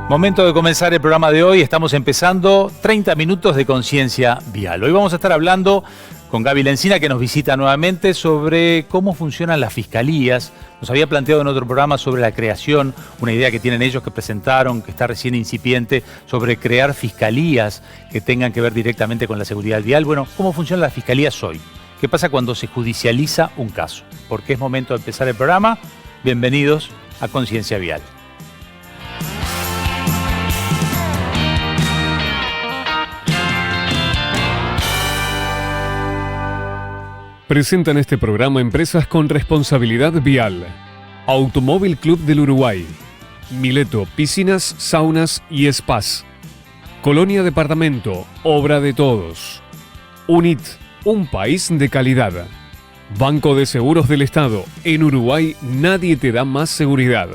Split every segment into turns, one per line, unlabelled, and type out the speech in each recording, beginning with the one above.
Momento de comenzar el programa de hoy. Estamos empezando 30 minutos de conciencia vial. Hoy vamos a estar hablando con Gaby Lencina, que nos visita nuevamente, sobre cómo funcionan las fiscalías. Nos había planteado en otro programa sobre la creación, una idea que tienen ellos, que presentaron, que está recién incipiente, sobre crear fiscalías que tengan que ver directamente con la seguridad vial. Bueno, ¿cómo funcionan las fiscalías hoy? ¿Qué pasa cuando se judicializa un caso? Porque es momento de empezar el programa. Bienvenidos a Conciencia Vial.
Presentan este programa empresas con responsabilidad vial. Automóvil Club del Uruguay. Mileto, piscinas, saunas y spas. Colonia Departamento, obra de todos. UNIT, un país de calidad. Banco de Seguros del Estado. En Uruguay nadie te da más seguridad.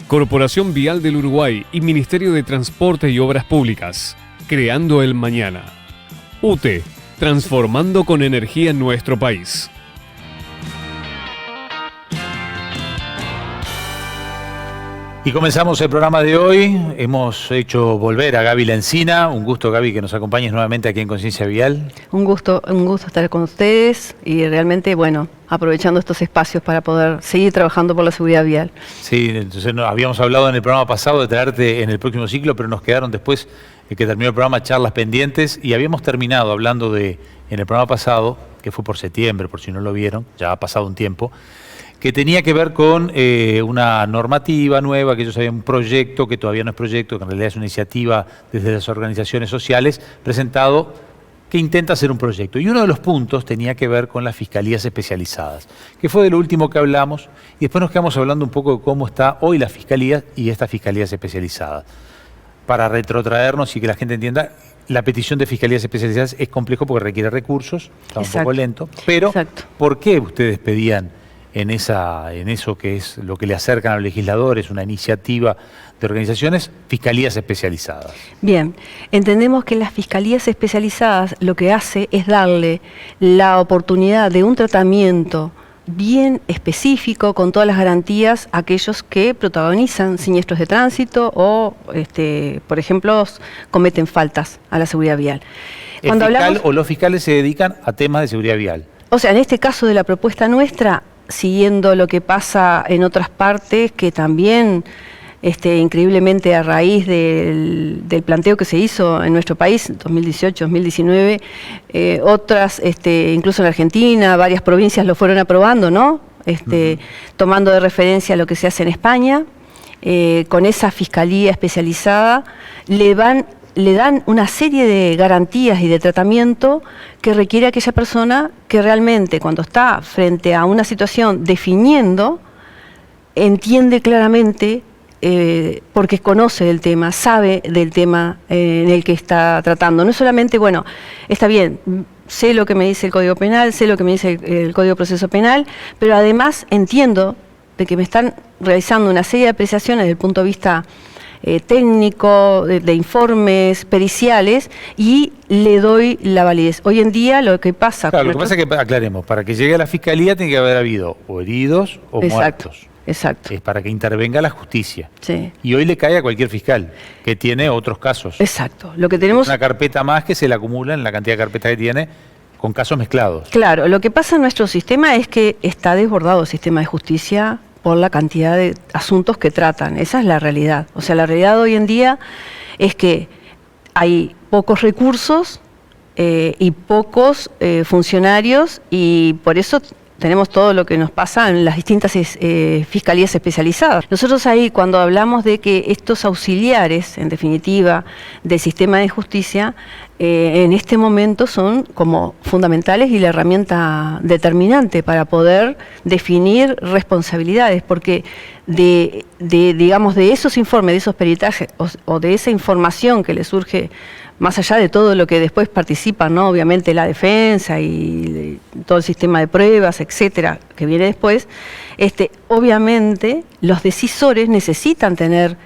Corporación Vial del Uruguay y Ministerio de Transporte y Obras Públicas. Creando el mañana. UTE. Transformando con energía nuestro país.
Y comenzamos el programa de hoy. Hemos hecho volver a Gaby Lencina. Un gusto, Gaby, que nos acompañes nuevamente aquí en Conciencia Vial.
Un gusto estar con ustedes y realmente, bueno, aprovechando estos espacios para poder seguir trabajando por la seguridad vial.
Sí, entonces habíamos hablado en el programa pasado de traerte en el próximo ciclo, pero nos quedaron después, que terminó el programa, charlas pendientes, y habíamos terminado hablando en el programa pasado, que fue por septiembre, por si no lo vieron, ya ha pasado un tiempo, que tenía que ver con una normativa nueva, que ellos habían un proyecto, que todavía no es proyecto, que en realidad es una iniciativa desde las organizaciones sociales, presentado, que intenta hacer un proyecto. Y uno de los puntos tenía que ver con las fiscalías especializadas, que fue de lo último que hablamos, y después nos quedamos hablando un poco de cómo está hoy la fiscalía y estas fiscalías especializadas. Para retrotraernos y que la gente entienda, la petición de fiscalías especializadas es complejo porque requiere recursos, está un poco lento, pero
Exacto.
¿Por qué ustedes pedían en eso que es lo que le acercan a los legisladores, una iniciativa de organizaciones, fiscalías especializadas?
Bien, entendemos que las fiscalías especializadas lo que hace es darle la oportunidad de un tratamiento bien específico, con todas las garantías a aquellos que protagonizan siniestros de tránsito o, por ejemplo, cometen faltas a la seguridad vial.
Los fiscales se dedican a temas de seguridad vial.
O sea, en este caso de la propuesta nuestra, siguiendo lo que pasa en otras partes, que también, increíblemente a raíz del planteo que se hizo en nuestro país, 2018, 2019, otras, incluso en Argentina, varias provincias lo fueron aprobando, ¿no? Tomando de referencia lo que se hace en España, con esa fiscalía especializada, le dan una serie de garantías y de tratamiento que requiere aquella persona que realmente, cuando está frente a una situación definiendo, entiende claramente, porque conoce el tema, sabe del tema en el que está tratando. No solamente, bueno, está bien, sé lo que me dice el Código Penal, sé lo que me dice el Código de Proceso Penal, pero además entiendo de que me están realizando una serie de apreciaciones desde el punto de vista técnico, de informes periciales, y le doy la validez. Hoy en día lo que pasa...
Claro, lo que pasa es que, aclaremos, para que llegue a la fiscalía tiene que haber habido o heridos o muertos.
Exacto.
Es para que intervenga la justicia.
Sí.
Y hoy le cae a cualquier fiscal que tiene otros casos.
Exacto. Lo que tenemos...
Una carpeta más que se le acumula en la cantidad de carpetas que tiene, con casos mezclados.
Claro, lo que pasa en nuestro sistema es que está desbordado el sistema de justicia por la cantidad de asuntos que tratan. Esa es la realidad. O sea, la realidad hoy en día es que hay pocos recursos y pocos funcionarios, y por eso tenemos todo lo que nos pasa en las distintas fiscalías especializadas. Nosotros ahí, cuando hablamos de que estos auxiliares, en definitiva, del sistema de justicia, en este momento son como fundamentales y la herramienta determinante para poder definir responsabilidades, porque digamos, de esos informes, de esos peritajes o de esa información que le surge, más allá de todo lo que después participan, ¿no? Obviamente la defensa y todo el sistema de pruebas, etcétera, que viene después, obviamente los decisores necesitan tener,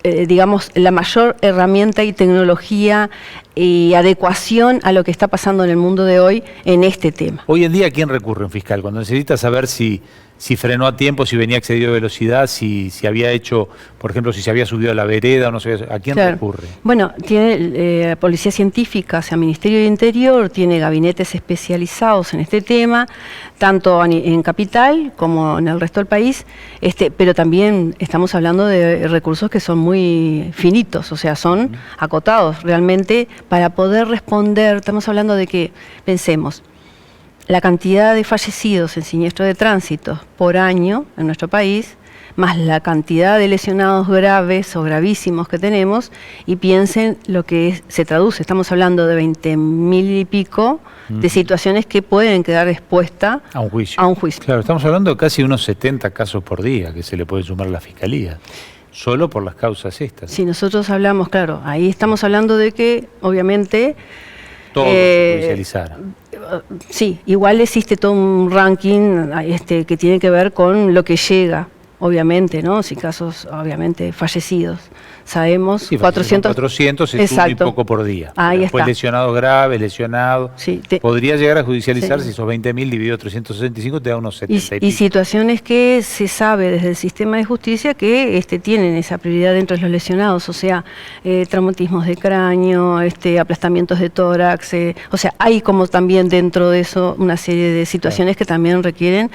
digamos, la mayor herramienta y tecnología y adecuación a lo que está pasando en el mundo de hoy en este tema.
Hoy en día, ¿a quién recurre un fiscal? Cuando necesita saber si si frenó a tiempo, si venía excedido de velocidad, si había hecho, por ejemplo, si se había subido a la vereda o no se había, ¿a quién recurre?
Bueno, tiene Policía Científica, o sea, Ministerio de Interior, tiene gabinetes especializados en este tema, tanto en Capital como en el resto del país, pero también estamos hablando de recursos que son muy finitos, o sea, son acotados realmente para poder responder. Estamos hablando de que, pensemos, la cantidad de fallecidos en siniestro de tránsito por año en nuestro país, más la cantidad de lesionados graves o gravísimos que tenemos, y piensen lo que se traduce. Estamos hablando de 20.000 y pico de situaciones que pueden quedar expuestas
a un juicio. Claro, estamos hablando de casi unos 70 casos por día que se le puede sumar a la Fiscalía, solo por las causas estas.
Si nosotros hablamos, claro, ahí estamos hablando de que, obviamente,
todo se judicializara.
Sí, igual existe todo un ranking que tiene que ver con lo que llega, obviamente, ¿no? Si casos, obviamente, fallecidos. Sabemos,
sí,
400
es uno y poco por día.
Ahí
después
está.
Lesionados graves, lesionados.
Sí,
podría llegar a judicializar si esos 20.000 dividido 365 te da unos 70 y pico.
Y situaciones que se sabe desde el sistema de justicia que tienen esa prioridad dentro de los lesionados, o sea, traumatismos de cráneo, aplastamientos de tórax, o sea, hay como también dentro de eso una serie de situaciones que también requieren,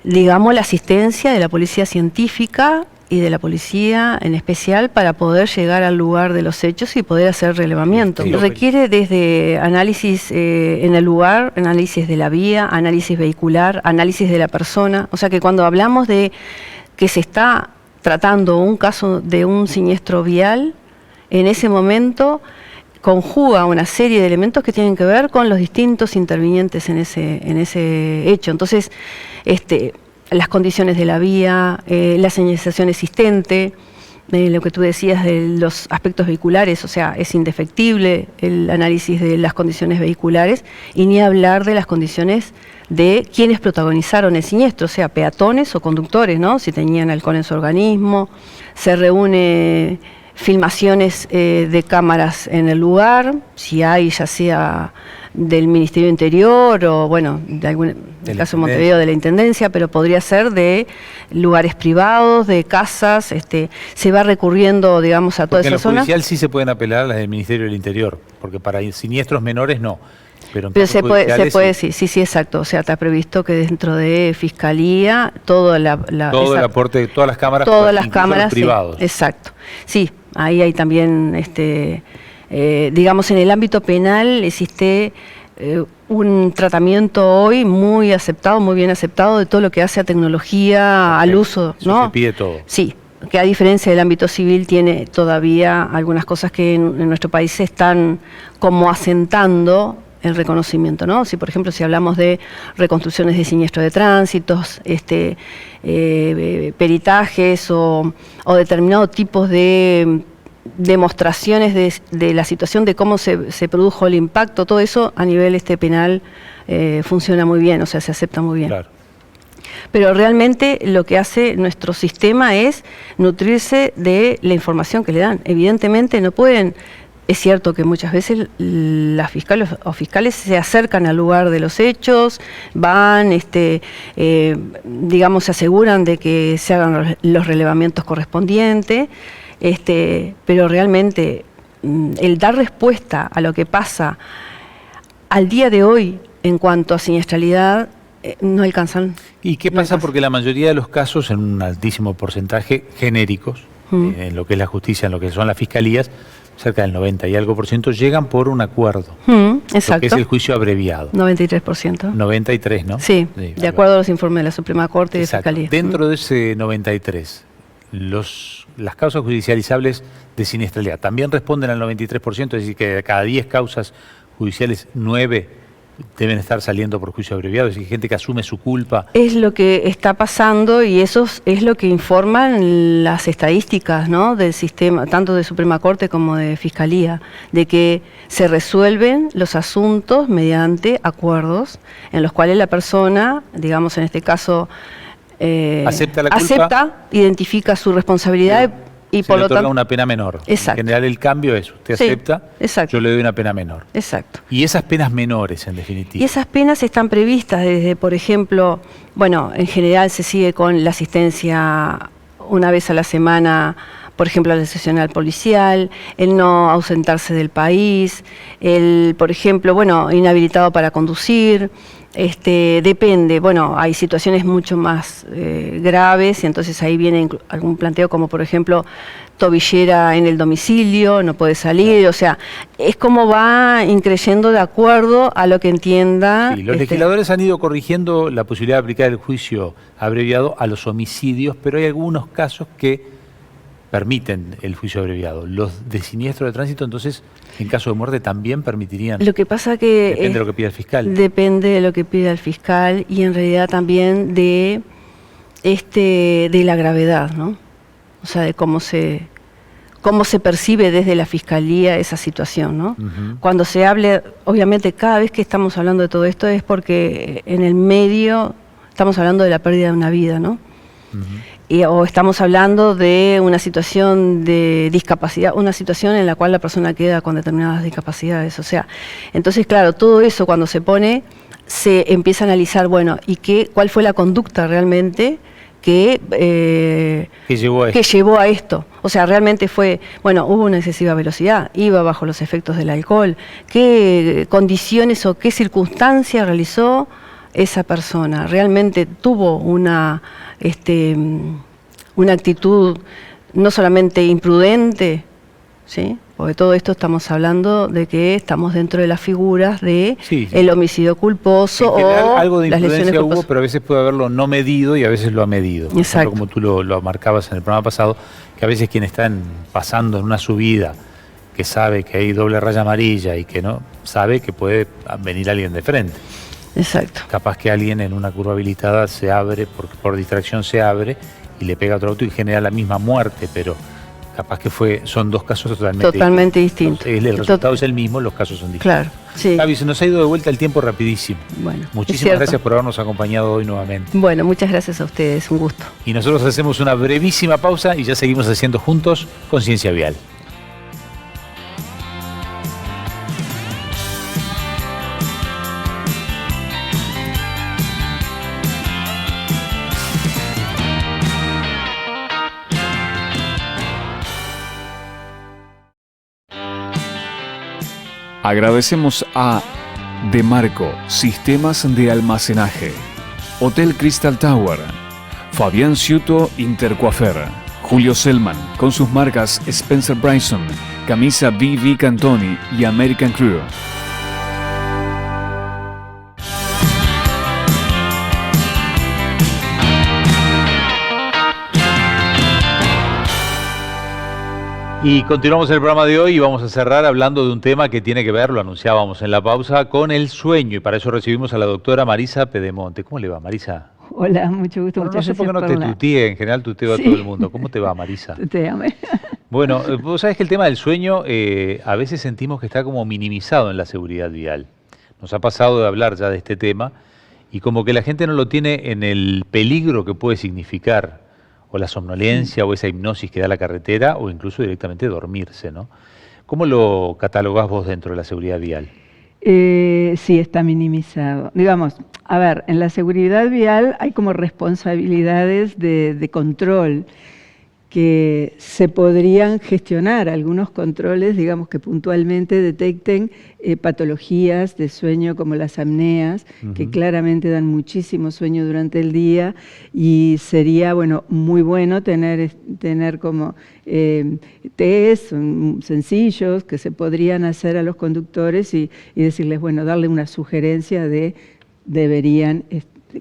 digamos, la asistencia de la policía científica y de la policía en especial para poder llegar al lugar de los hechos y poder hacer relevamiento.
Sí,
requiere desde análisis en el lugar, análisis de la vía, análisis vehicular, análisis de la persona. O sea que cuando hablamos de que se está tratando un caso de un siniestro vial, en ese momento conjuga una serie de elementos que tienen que ver con los distintos intervinientes en ese hecho. Entonces, las condiciones de la vía, la señalización existente, lo que tú decías de los aspectos vehiculares, o sea, es indefectible el análisis de las condiciones vehiculares, y ni hablar de las condiciones de quienes protagonizaron el siniestro, o sea, peatones o conductores, ¿no? Si tenían alcohol en su organismo. Se reúne filmaciones de cámaras en el lugar, si hay, ya sea del Ministerio de Interior o, bueno, en el caso de Montevideo de la Intendencia, pero podría ser de lugares privados, de casas. Se va recurriendo, digamos, a toda esa zona.
En lo judicial sí se pueden apelar a las del Ministerio del Interior, porque para siniestros menores no. Pero
se puede, sí, exacto. O sea, está previsto que dentro de Fiscalía todo el
aporte de todas las cámaras,
los
privados.
Sí, exacto. Sí, ahí hay también, digamos, en el ámbito penal existe un tratamiento hoy muy aceptado, muy bien aceptado de todo lo que hace a tecnología, al uso, ¿no?
Eso se pide todo.
Sí, que a diferencia del ámbito civil tiene todavía algunas cosas que en nuestro país se están como asentando el reconocimiento, ¿no? Si, por ejemplo, si hablamos de reconstrucciones de siniestros de tránsitos, peritajes o determinados tipos de demostraciones de la situación, de cómo se produjo el impacto, todo eso a nivel penal funciona muy bien, o sea, se acepta muy bien.
Claro.
Pero realmente lo que hace nuestro sistema es nutrirse de la información que le dan. Evidentemente no pueden. Es cierto que muchas veces las fiscales o fiscales se acercan al lugar de los hechos, van, digamos, se aseguran de que se hagan los relevamientos correspondientes, pero realmente el dar respuesta a lo que pasa al día de hoy en cuanto a siniestralidad no alcanzan.
¿Y qué pasa? Porque la mayoría de los casos, en un altísimo porcentaje, genéricos, en lo que es la justicia, en lo que son las fiscalías, cerca del 90 y algo % llegan por un acuerdo.
Exacto.
Lo que es el juicio abreviado.
93%.
93, ¿no?
Sí, de acuerdo a los informes de la Suprema Corte y de Fiscalía.
Dentro de ese 93, las causas judicializables de siniestralidad también responden al 93%, es decir, que de cada 10 causas judiciales, 9 deben estar saliendo por juicio abreviado, es decir, gente que asume su culpa.
Es lo que está pasando y eso es lo que informan las estadísticas, ¿no?, del sistema, tanto de Suprema Corte como de Fiscalía, de que se resuelven los asuntos mediante acuerdos en los cuales la persona, digamos en este caso,
acepta la culpa,
identifica su responsabilidad Y
se
por
le
lo
otorga
tanto,
una pena menor.
Exacto.
En general el cambio es, usted
Sí,
acepta,
exacto.
yo le doy una pena menor.
exacto.
Y esas penas menores, en definitiva.
Y esas penas están previstas desde, por ejemplo, bueno, en general se sigue con la asistencia una vez a la semana, por ejemplo, a la seccional policial, el no ausentarse del país, el, por ejemplo, bueno, inhabilitado para conducir. Depende, bueno, hay situaciones mucho más graves, y entonces ahí viene algún planteo como, por ejemplo, tobillera en el domicilio, no puede salir, o sea, es como va increyendo de acuerdo a lo que entienda.
Sí, los legisladores han ido corrigiendo la posibilidad de aplicar el juicio abreviado a los homicidios, pero hay algunos casos que permiten el juicio abreviado. Los de siniestro de tránsito, entonces, en caso de muerte, también permitirían.
Lo que pasa que
Depende de lo que pida el fiscal.
Depende de lo que pida el fiscal y en realidad también de la gravedad, ¿no? O sea, de cómo se percibe desde la fiscalía esa situación, ¿no? Cuando se hable, obviamente cada vez que estamos hablando de todo esto es porque en el medio estamos hablando de la pérdida de una vida, ¿no? O estamos hablando de una situación de discapacidad, una situación en la cual la persona queda con determinadas discapacidades. O sea, entonces, claro, todo eso cuando se pone, se empieza a analizar, bueno, ¿y cuál fue la conducta realmente que llevó a esto? O sea, realmente fue, bueno, hubo una excesiva velocidad, iba bajo los efectos del alcohol, ¿qué condiciones o qué circunstancias realizó esa persona? ¿Realmente tuvo una actitud no solamente imprudente, ¿sí? Porque todo esto estamos hablando de que estamos dentro de las figuras de el homicidio culposo
en general,
o
algo de
las lesiones
imprudencia hubo,
culposas.
pero a veces puede haberlo no medido y a veces lo ha medido. Por ejemplo, como tú lo marcabas en el programa pasado, que a veces quien está pasando en una subida, que sabe que hay doble raya amarilla y que no sabe que puede venir alguien de frente.
Exacto.
Capaz que alguien en una curva habilitada se abre, por distracción se abre y le pega a otro auto y genera la misma muerte, pero capaz que son dos casos totalmente distintos. El resultado es el mismo, los casos son distintos.
Claro, sí.
Gaby, se nos ha ido de vuelta el tiempo rapidísimo.
Bueno,
muchísimas gracias por habernos acompañado hoy nuevamente.
Bueno, muchas gracias a ustedes, un gusto.
Y nosotros hacemos una brevísima pausa y ya seguimos haciendo juntos Conciencia Vial.
Agradecemos a Demarco Sistemas de Almacenaje, Hotel Crystal Tower, Fabián Ciuto Intercoafer, Julio Selman con sus marcas Spencer Bryson, Camisa BV Cantoni y American Crew.
Y continuamos el programa de hoy y vamos a cerrar hablando de un tema que tiene que ver, lo anunciábamos en la pausa, con el sueño. Y para eso recibimos a la doctora Marisa Pedemonte. ¿Cómo le va, Marisa?
Hola, mucho gusto.
Bueno,
muchas
no sé por qué no te tutee, en general tuteo a todo el mundo. ¿Cómo te va, Marisa?
Tuteame.
Bueno, vos sabés que el tema del sueño a veces sentimos que está como minimizado en la seguridad vial. Nos ha pasado de hablar ya de este tema y como que la gente no lo tiene en el peligro que puede significar o la somnolencia o esa hipnosis que da la carretera o incluso directamente dormirse, ¿no? ¿Cómo lo catalogás vos dentro de la seguridad vial?
Sí, está minimizado. Digamos, a ver, en la seguridad vial hay como responsabilidades de control que se podrían gestionar, algunos controles, digamos, que puntualmente detecten patologías de sueño como las apneas, que claramente dan muchísimo sueño durante el día, y sería, bueno, muy bueno tener como test sencillos que se podrían hacer a los conductores y decirles, bueno, darle una sugerencia de deberían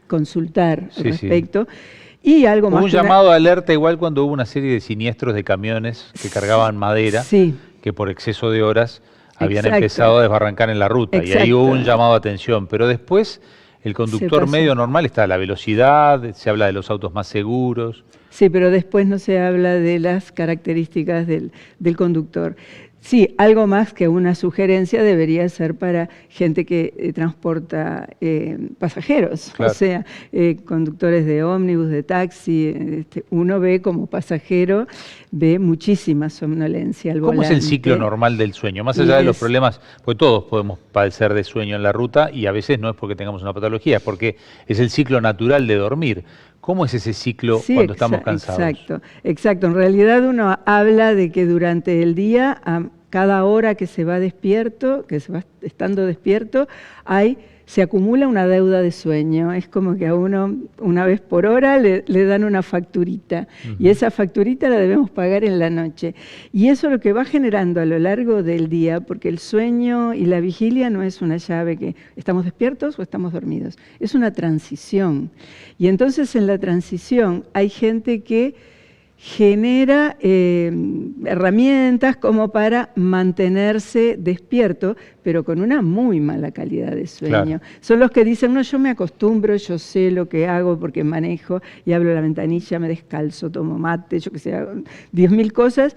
consultar al respecto. Sí. Y algo más.
Hubo un llamado de alerta igual cuando hubo una serie de siniestros de camiones que cargaban madera, que por exceso de horas habían empezado a desbarrancar en la ruta. Y ahí hubo un llamado de atención. Pero después el conductor medio normal está a la velocidad, se habla de los autos más seguros.
Sí, pero después no se habla de las características del conductor. Sí, algo más que una sugerencia debería ser para gente que transporta pasajeros,
Claro.
o sea, conductores de ómnibus, de taxi. Uno ve como pasajero, ve muchísima somnolencia al
¿Cómo es el
volante.
ciclo normal del sueño? Más
Y
allá de los
es-
problemas, pues todos podemos padecer de sueño en la ruta y a veces no es porque tengamos una patología, es porque es el ciclo natural de dormir. ¿Cómo es ese ciclo
Sí,
cuando estamos cansados?
Exacto. En realidad uno habla de que durante el día, a cada hora que se va despierto, que se va estando despierto, se acumula una deuda de sueño. Es como que a uno, una vez por hora, le dan una facturita. Y esa facturita la debemos pagar en la noche. Y eso es lo que va generando a lo largo del día, porque el sueño y la vigilia no es una llave que estamos despiertos o estamos dormidos. Es una transición. Y entonces en la transición hay gente que genera herramientas como para mantenerse despierto, pero con una muy mala calidad de sueño.
Claro.
Son los que dicen, no, yo me acostumbro, yo sé lo que hago porque manejo y abro la ventanilla, me descalzo, tomo mate, yo que sé, hago 10.000 cosas.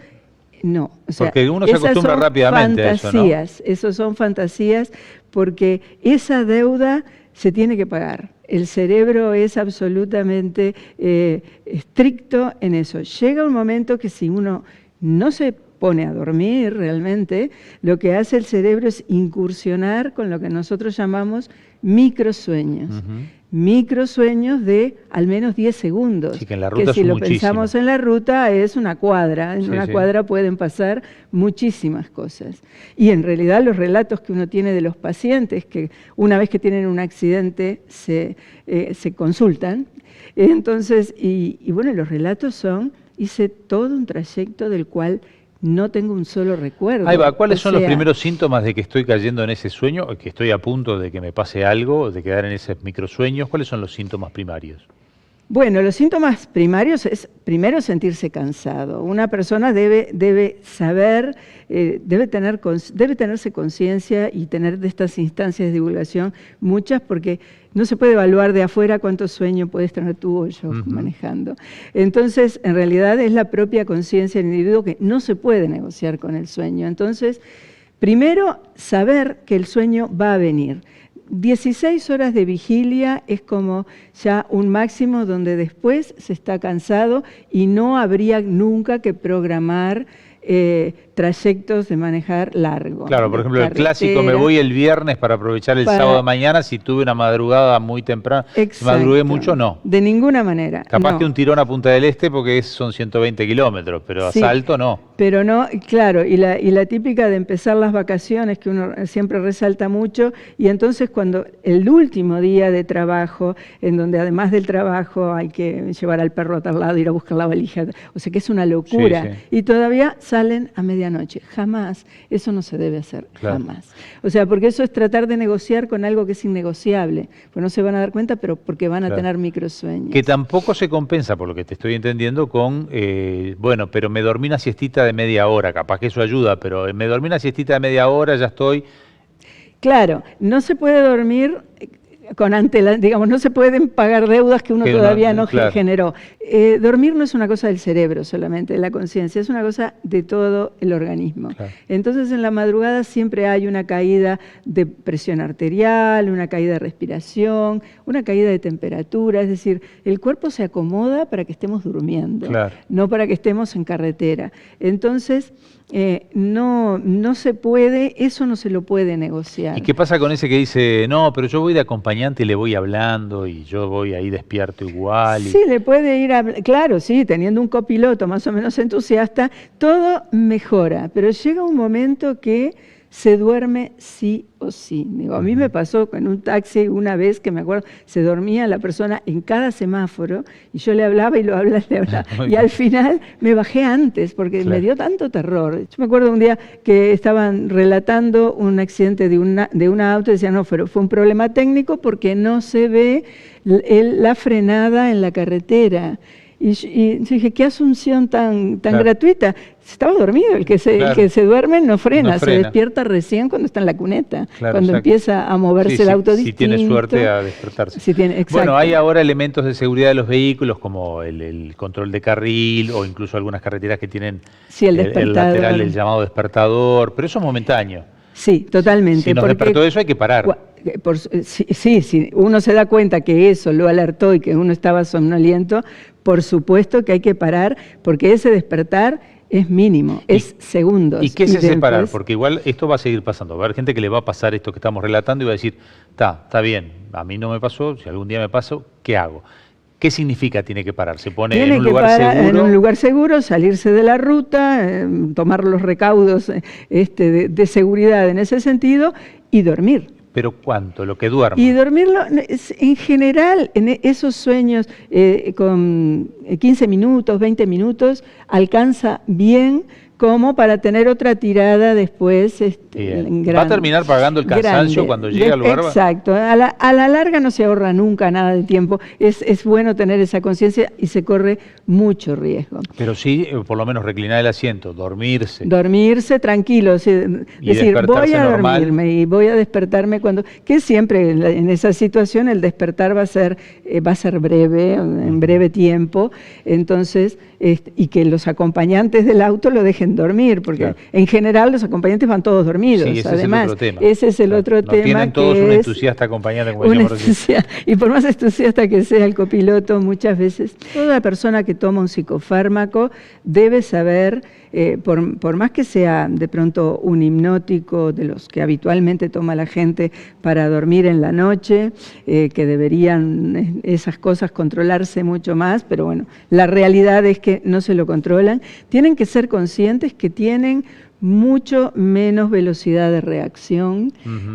No, o sea,
Porque uno se
esas
acostumbra
son
rápidamente a eso, ¿no?
fantasías, eso son fantasías, porque esa deuda se tiene que pagar. El cerebro es absolutamente estricto en eso. Llega un momento que si uno no se pone a dormir realmente, lo que hace el cerebro es incursionar con lo que nosotros llamamos microsueños. Microsueños de al menos 10 segundos.
Sí, que en la ruta
si
son
lo
muchísimos.
pensamos en la ruta es una cuadra. En
Sí,
una
sí.
cuadra pueden pasar muchísimas cosas. Y en realidad los relatos que uno tiene de los pacientes, que una vez que tienen un accidente se consultan. Entonces, y bueno, los relatos son, hice todo un trayecto del cual no tengo un solo recuerdo.
Ahí va, ¿cuáles
O
son los
sea,
primeros síntomas de que estoy cayendo en ese sueño, o que estoy a punto de que me pase algo, de quedar en esos microsueños? ¿Cuáles son los síntomas primarios?
Bueno, los síntomas primarios es primero sentirse cansado. Una persona debe saber, debe tenerse conciencia y tener de estas instancias de divulgación muchas, porque no se puede evaluar de afuera cuánto sueño puedes tener tú o yo manejando. Entonces, en realidad es la propia conciencia del individuo que no se puede negociar con el sueño. Entonces, primero, saber que el sueño va a venir. 16 horas de vigilia es como ya un máximo donde después se está cansado y no habría nunca que programar trayectos de manejar largo.
Claro, por ejemplo, el
Carretera.
clásico, me voy el viernes para aprovechar el sábado de mañana, si tuve una madrugada muy temprana. Si madrugué mucho, no.
De ninguna manera.
Capaz
no.
que un tirón a Punta del Este porque son 120 kilómetros, pero
Sí,
asalto no.
Pero no, claro, y la típica de empezar las vacaciones, que uno siempre resalta mucho, y entonces cuando el último día de trabajo, en donde además del trabajo hay que llevar al perro a tal lado, ir a buscar la valija, o sea que es una locura,
Sí, sí.
y todavía salen a medianoche. Jamás, eso no se debe hacer,
Claro.
jamás. O sea, porque eso es tratar de negociar con algo que es innegociable, pues no se van a dar cuenta, pero porque van a
Claro.
tener microsueños.
Que tampoco se compensa, por lo que te estoy entendiendo, con, bueno, pero me dormí una siestita de media hora, capaz que eso ayuda, pero me dormí una siestita de media hora, ya estoy.
Claro, no se puede dormir digamos, no se pueden pagar deudas que uno
Que
todavía
no,
no
claro.
generó. Dormir no es una cosa del cerebro solamente, de la conciencia, es una cosa de todo el organismo.
Claro.
Entonces en la madrugada siempre hay una caída de presión arterial, una caída de respiración, una caída de temperatura, es decir, el cuerpo se acomoda para que estemos durmiendo,
Claro.
no para que estemos en carretera. Entonces, no se puede, eso no se lo puede negociar.
¿Y qué pasa con ese que dice, no, pero yo voy de acompañante y le voy hablando y yo voy ahí despierto igual?
Sí, le puede ir claro, sí, teniendo un copiloto más o menos entusiasta, todo mejora, pero llega un momento que se duerme sí o sí. Digo, a mí me pasó en un taxi una vez que me acuerdo, se dormía la persona en cada semáforo y yo le hablaba y le hablaba. Y al final me bajé antes porque me dio tanto terror. Yo me acuerdo un día que estaban relatando un accidente de un auto y decían, no, pero fue un problema técnico porque no se ve la frenada en la carretera. Y yo dije, qué asunción tan
Claro.
gratuita. estaba dormido. El que se duerme no frena, se
frena.
despierta recién cuando está en la cuneta,
Claro,
cuando
exacto.
empieza a moverse el auto
si
distinto.
tiene suerte a despertarse.
Exacto.
Bueno, hay ahora elementos de seguridad de los vehículos como el control de carril o incluso algunas carreteras que tienen
Sí, el
el lateral, el llamado despertador, pero eso es momentáneo.
Sí, totalmente.
Si nos
porque
despertó eso hay que parar.
Sí, uno se da cuenta que eso lo alertó y que uno estaba somnoliento, por supuesto que hay que parar, porque ese despertar es mínimo, es segundos.
¿Y qué es ese
después,
parar? Porque igual esto va a seguir pasando. Va a haber gente que le va a pasar esto que estamos relatando y va a decir, está bien, a mí no me pasó, si algún día me pasó, ¿qué hago? ¿Qué significa tiene que parar? ¿Se pone en un lugar seguro?
En un lugar seguro, salirse de la ruta, tomar los recaudos de seguridad en ese sentido y dormir.
¿Pero cuánto? Lo que duerma.
Y dormirlo, en general, en esos sueños con 15 minutos, 20 minutos, alcanza bien como para tener otra tirada después. Grande,
va a terminar pagando el cansancio
grande.
cuando llegue al lugar.
Exacto. A la larga no se ahorra nunca nada de tiempo. Es bueno tener esa conciencia y se corre mucho riesgo.
Pero sí, por lo menos reclinar el asiento, dormirse.
Dormirse tranquilo, decir, voy a dormirme y voy a despertarme cuando... Que siempre en esa situación el despertar va a ser breve, en breve tiempo. Entonces, y que los acompañantes del auto lo dejen dormir, porque en general los acompañantes van todos dormidos.
Sí, ese
además,
es el otro tema.
Ese es el otro tema.
Tienen todos un entusiasta acompañante, como decíamos recién.
Y por más entusiasta que sea el copiloto, muchas veces, toda persona que toma un psicofármaco debe saber, por más que sea de pronto un hipnótico de los que habitualmente toma la gente para dormir en la noche, que deberían esas cosas controlarse mucho más, pero bueno, la realidad es que no se lo controlan, tienen que ser conscientes que tienen mucho menos velocidad de reacción.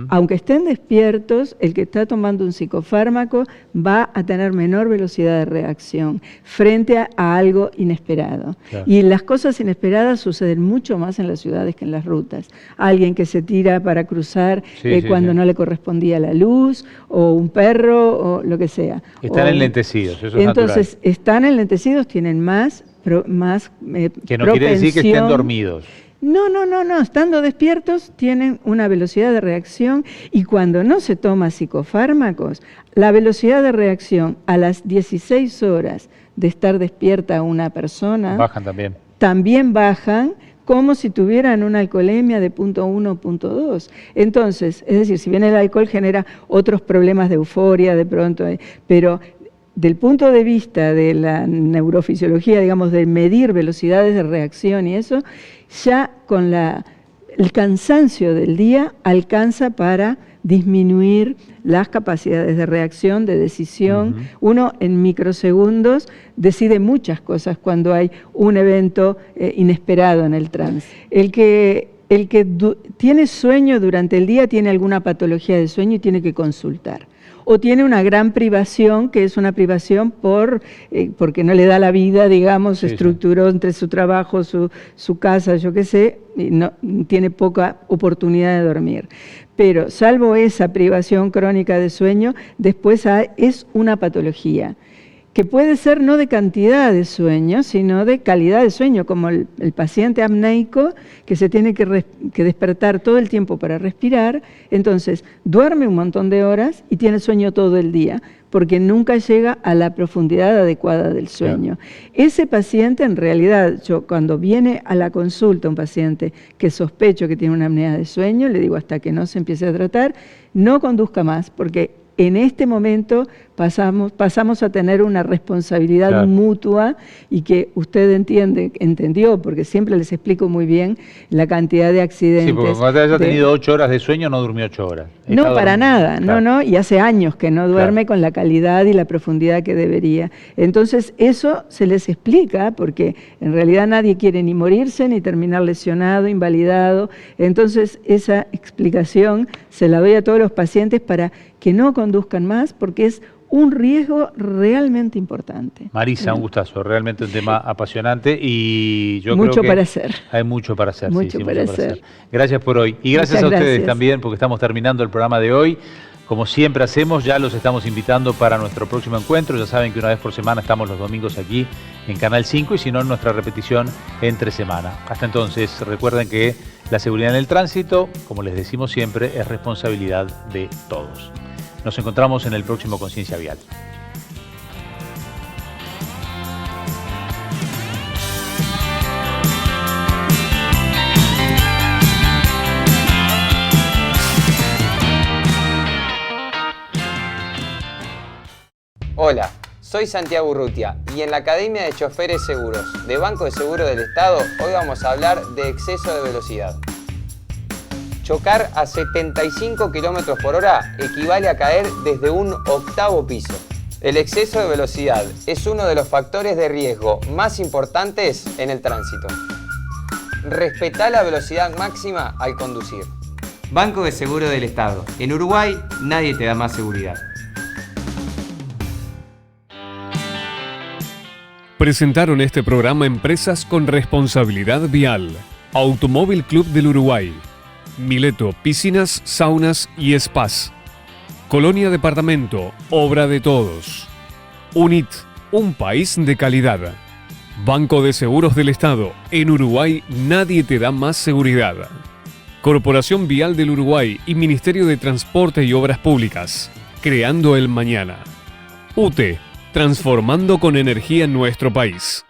Aunque estén despiertos, el que está tomando un psicofármaco va a tener menor velocidad de reacción frente a algo inesperado. Claro. Y las cosas inesperadas suceden mucho más en las ciudades que en las rutas. Alguien que se tira para cruzar cuando no le correspondía la luz, o un perro, o lo que sea.
Están enlentecidos, eso es
entonces,
natural.
Están enlentecidos, tienen más
que no quiere decir que estén dormidos.
No, estando despiertos tienen una velocidad de reacción y cuando no se toma psicofármacos, la velocidad de reacción a las 16 horas de estar despierta una persona...
Bajan también.
También bajan como si tuvieran una alcoholemia de 0.1, 0.2. Entonces, es decir, si bien el alcohol genera otros problemas de euforia de pronto, pero... Del punto de vista de la neurofisiología, digamos, de medir velocidades de reacción y eso, ya con el cansancio del día alcanza para disminuir las capacidades de reacción, de decisión. Uno en microsegundos decide muchas cosas cuando hay un evento inesperado en el trance. El que tiene sueño durante el día tiene alguna patología de sueño y tiene que consultar. O tiene una gran privación, que es una privación porque no le da la vida, digamos, estructuró entre su trabajo, su casa, yo qué sé, y no, tiene poca oportunidad de dormir. Pero salvo esa privación crónica de sueño, después es una patología, que puede ser no de cantidad de sueño, sino de calidad de sueño, como el paciente apneico, que se tiene que despertar todo el tiempo para respirar, entonces duerme un montón de horas y tiene sueño todo el día, porque nunca llega a la profundidad adecuada del sueño. Ese paciente, en realidad, yo cuando viene a la consulta un paciente que sospecho que tiene una apnea de sueño, le digo hasta que no se empiece a tratar, no conduzca más, porque en este momento pasamos a tener una responsabilidad mutua y que usted entendió, porque siempre les explico muy bien la cantidad de accidentes.
Sí, porque cuando haya tenido 8 horas de sueño no durmió 8 horas.
No, para nada, no, y hace años que no duerme con la calidad y la profundidad que debería. Entonces eso se les explica porque en realidad nadie quiere ni morirse ni terminar lesionado, invalidado. Entonces esa explicación se la doy a todos los pacientes para que no conduzcan más porque es un riesgo realmente importante.
Marisa, un gustazo, realmente un tema apasionante y yo
mucho
creo que
para hacer.
Hay mucho para hacer.
Mucho para hacer.
Gracias por hoy y gracias a ustedes también porque estamos terminando el programa de hoy. Como siempre hacemos, ya los estamos invitando para nuestro próximo encuentro. Ya saben que una vez por semana estamos los domingos aquí en Canal 5 y si no en nuestra repetición entre semana. Hasta entonces, recuerden que la seguridad en el tránsito, como les decimos siempre, es responsabilidad de todos. Nos encontramos en el próximo Conciencia Vial.
Hola, soy Santiago Urrutia y en la Academia de Choferes Seguros de Banco de Seguro del Estado hoy vamos a hablar de exceso de velocidad. Chocar a 75 km por hora equivale a caer desde un 8º piso. El exceso de velocidad es uno de los factores de riesgo más importantes en el tránsito. Respetá la velocidad máxima al conducir. Banco de Seguro del Estado. En Uruguay nadie te da más seguridad.
Presentaron este programa Empresas con Responsabilidad Vial. Automóvil Club del Uruguay. Mileto Piscinas, Saunas y Spas. Colonia Departamento, obra de todos. UNIT, un país de calidad. Banco de Seguros del Estado. En Uruguay nadie te da más seguridad. Corporación Vial del Uruguay y Ministerio de Transporte y Obras Públicas. Creando el mañana. UTE. Transformando con energía nuestro país.